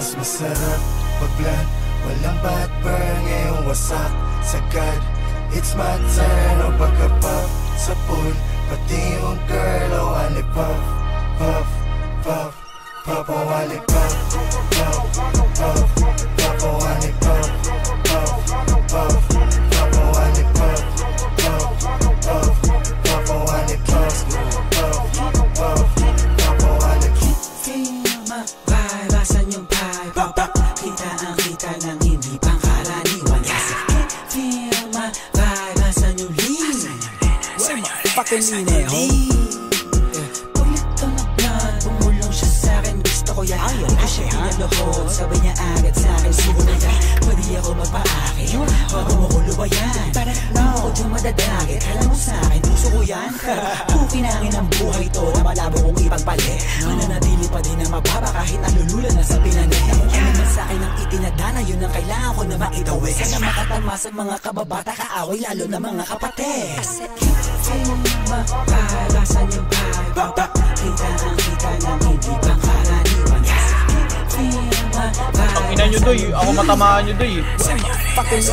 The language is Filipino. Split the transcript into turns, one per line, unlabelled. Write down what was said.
Mas masarap pag blunt, walang backburn. Ngayong wasak, sagad, it's my turn. O pagka-puff sa pool, pati yung girl. O wali puff, puff, puff, puff. O wali puff, puff, puff, puff. O wali puff, puff, puff, puff. O wali puff, puff, puff, puff. O wali puff, puff, puff, puff. O wali
feel my vibe, asan yung vibe? Kita ang kita ng hindi pangkaraniwan. Kasi feel my vibe, asan yung lean? Fucking lean Ulit to na plan, bumulong siya sa'kin. Gusto ko yan, hindi siya pinaluhod. Sabi niya agad sa'kin, siguro na yan. Pwede ako magpa-akin, bago mo ko lubayan. Di mo ko dyan madadagit, alam mo sa'kin, puso ko yan. Pukinangin ang buhay to na malabo kong ipagpalit. Mananatili pa din ang mababa kahit nalulula na sa pinalit. Ano man sa'kin ang itinadana, yun ang kailangan ko na maitawid. Sana makatama sa mga kababata, kaaway lalo na mga kapatid. Kasi feel my vibe, asan yung vibe? Kita ang kita ng hindi pangkaraniwan. Kasi feel my vibe.
Ang ina nyo doy, ako matamaan nyo doy.
Fucking